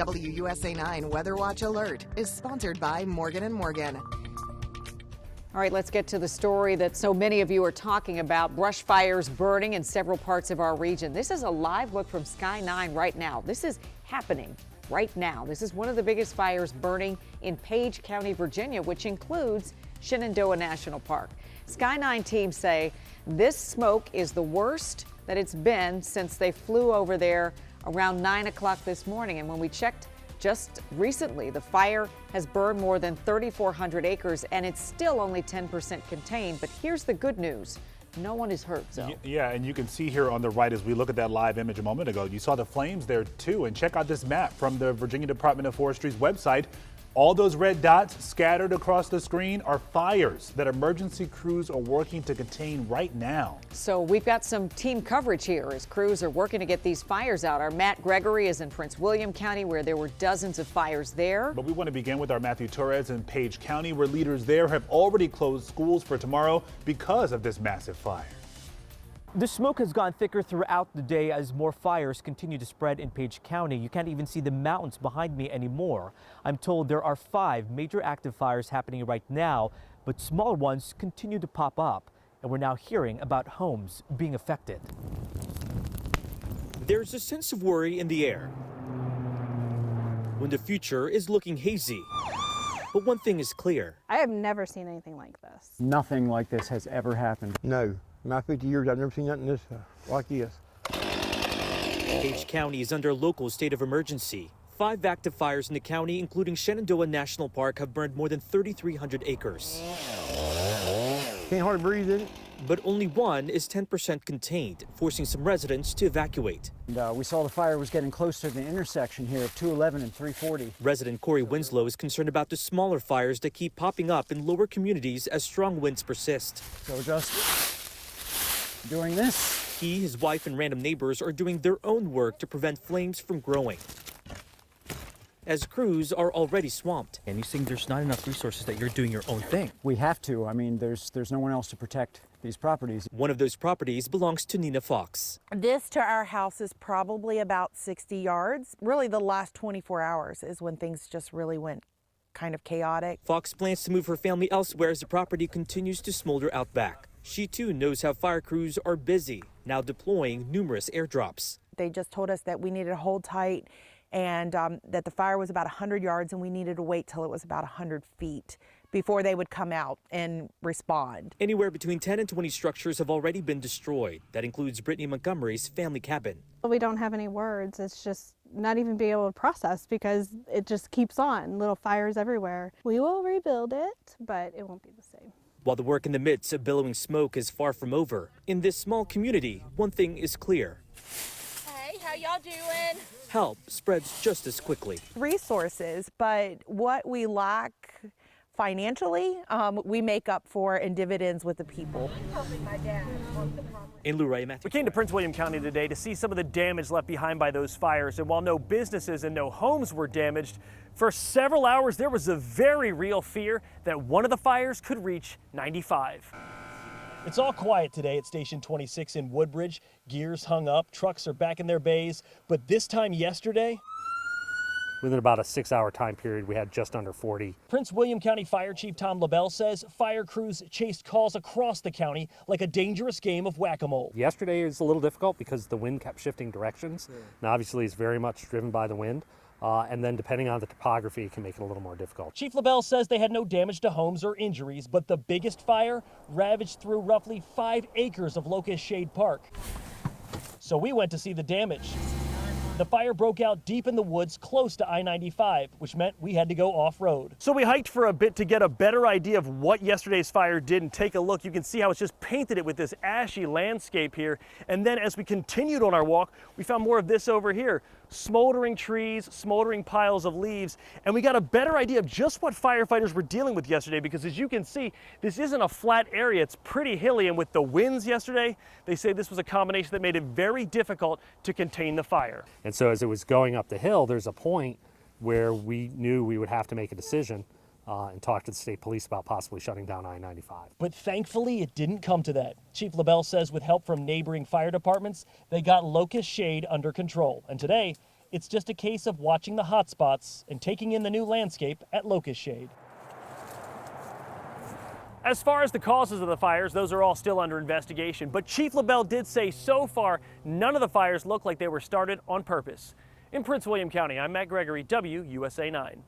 WUSA 9 Weather Watch Alert is sponsored by Morgan & Morgan. All right, let's get to the story that so many of you are talking about. Brush fires burning in several parts of our region. This is a live look from Sky 9 right now. This is happening right now. This is one of the biggest fires burning in Paige County, Virginia, which includes Shenandoah National Park. Sky 9 teams say this smoke is the worst that it's been since they flew over there around 9 o'clock this morning. And when we checked just recently, the fire has burned more than 3,400 acres and it's still only 10% contained. But here's the good news. No one is hurt, so. Yeah, and you can see here on the right as we look at that live image a moment ago, you saw the flames there too. And check out this map from the Virginia Department of Forestry's website. All those red dots scattered across the screen are fires that emergency crews are working to contain right now. So we've got some team coverage here as crews are working to get these fires out. Our Matt Gregory is in Prince William County, where there were dozens of fires there. But we want to begin with our Matthew Torres in Paige County, where leaders there have already closed schools for tomorrow because of this massive fire. The smoke has gone thicker throughout the day as more fires continue to spread in Paige County. You can't even see the mountains behind me anymore. I'm told there are 5 major active fires happening right now, but smaller ones continue to pop up. And we're now hearing about homes being affected. There's a sense of worry in the air when the future is looking hazy. But one thing is clear. I have never seen anything like this. Nothing like this has ever happened. No. In my 50 years, I've never seen nothing this like this. Paige County is under a local state of emergency. 5 active fires in the county, including Shenandoah National Park, have burned more than 3,300 acres. Can't hardly breathe in it. But only one is 10% contained, forcing some residents to evacuate. We saw the fire was getting close to the intersection here of 211 and 340. Resident Corey Winslow is concerned about the smaller fires that keep popping up in lower communities as strong winds persist. So just doing this. He, his wife, and random neighbors are doing their own work to prevent flames from growing, as crews are already swamped. And you think there's not enough resources that you're doing your own thing? We have to. I mean, there's no one else to protect these properties. One of those properties belongs to Nina Fox. This to our house is probably about 60 yards. Really, the last 24 hours is when things just really went kind of chaotic. Fox plans to move her family elsewhere as the property continues to smolder out back. She too knows how fire crews are busy, now deploying numerous airdrops. They just told us that we needed to hold tight and that the fire was about 100 yards and we needed to wait till it was about 100 feet before they would come out and respond. Anywhere between 10 and 20 structures have already been destroyed. That includes Brittany Montgomery's family cabin. We don't have any words. It's just not even being able to process because it just keeps on. Little fires everywhere. We will rebuild it, but it won't be the same. While the work in the midst of billowing smoke is far from over, in this small community, one thing is clear. Hey, how y'all doing? Help spreads just as quickly. Resources, but what we lack financially, we make up for in dividends with the people. In Luray, Matthew. We came to Prince William County today to see some of the damage left behind by those fires. And while no businesses and no homes were damaged, for several hours there was a very real fear that one of the fires could reach 95. It's all quiet today at Station 26 in Woodbridge. Gears hung up, trucks are back in their bays. But this time yesterday, within about a 6-hour time period, we had just under 40. Prince William County Fire Chief Tom LaBelle says fire crews chased calls across the county like a dangerous game of whack-a-mole. Yesterday is a little difficult because the wind kept shifting directions. Now, obviously, it's very much driven by the wind. And then depending on the topography, it can make it a little more difficult. Chief LaBelle says they had no damage to homes or injuries, but the biggest fire ravaged through roughly 5 acres of Locust Shade Park. So we went to see the damage. The fire broke out deep in the woods close to I-95, which meant we had to go off-road. So we hiked for a bit to get a better idea of what yesterday's fire did and take a look. You can see how it's just painted it with this ashy landscape here. And then as we continued on our walk, we found more of this over here. Smoldering trees, smoldering piles of leaves, and we got a better idea of just what firefighters were dealing with yesterday, because as you can see, this isn't a flat area, it's pretty hilly, and with the winds yesterday, they say this was a combination that made it very difficult to contain the fire. And so as it was going up the hill, there's a point where we knew we would have to make a decision and talk to the state police about possibly shutting down I-95. But thankfully, it didn't come to that. Chief LaBelle says with help from neighboring fire departments, they got Locust Shade under control. And today, It's just a case of watching the hot spots and taking in the new landscape at Locust Shade. As far as the causes of the fires, those are all still under investigation. But Chief LaBelle did say so far, none of the fires look like they were started on purpose. In Prince William County, I'm Matt Gregory, WUSA 9.